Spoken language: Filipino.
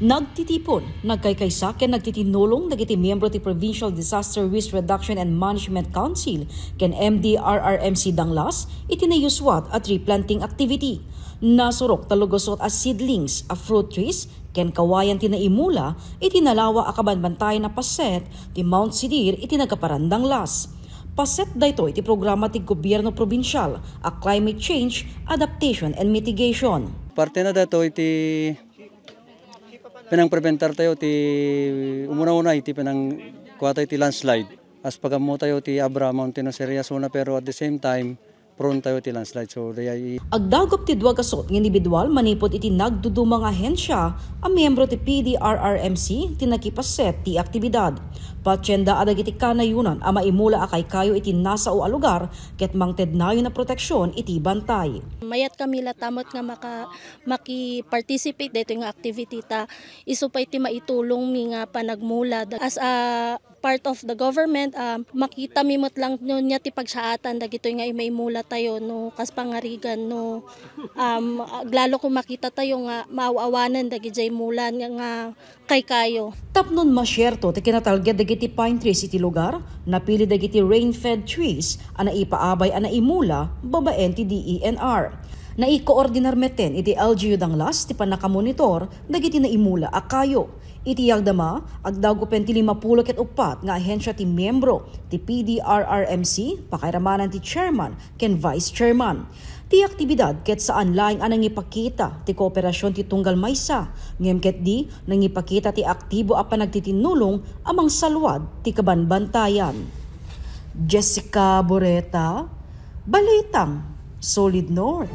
Nagtitipon, nagkaykaysa ken nagtitinulong dagiti miyembro ti Provincial Disaster Risk Reduction and Management Council ken MDRRMC Danglas iti nayuswat a tree planting activity. Nasurok talugosot as seedlings a fruit trees ken kawayan ti naimula iti nalawa a kabanbantay na paset ti Mount Sidir iti nagaparandang las. Paset dayto iti programa ti gobyerno probinsyal a climate change, adaptation and mitigation. Parte na dato iti pinang-preventar tayo ti umuna-una iti pinang-kuha tayo ti landslide. As pagamo tayo ti Abra Mountainous areas una pero at the same time prone tayo ti landslide. So agdagop ti duwa kasot ng individual manipod iti nagdudumang ahensya a miyembro ti PDRRMC ti nakipaset ti aktibidad. Patsenda adag iti kanayunan a maimula akay kayo iti nasa o alugar ket mangted nayo na proteksyon iti bantay. Mayat kami latamot nga maki-participate dito nga activity ta isu pa iti maitulong mi nga panagmula as a part of the government. Makita mimot lang no nya ti pagsaatan dagito nga maimula tayo no kas pangarigan no lalo kung makita tayo nga maawawanan dagiti mulan nga kay kayo. Tapnon masyerto ti kinatalged dagiti pine trees iti lugar, napili dagiti rain-fed trees a naipaabay a naimula babaen ti DENR. Naikoordinar meten iti LGU Danglas ti panakamonitor dagiti naimula a kayo. Iti yagdama agdagopen ti 54 nga ahensya ti miyembro ti PDRRMC pakairamanan ti chairman ken vice chairman. Ti aktibidad ket saan laing anang ipakita ti kooperasyon ti tunggal maysa ngem ket di nangipakita ti aktibo a panagtitinulong amang salwad ti kabanbantayan. Jessica Boreta, Balitang Solid North.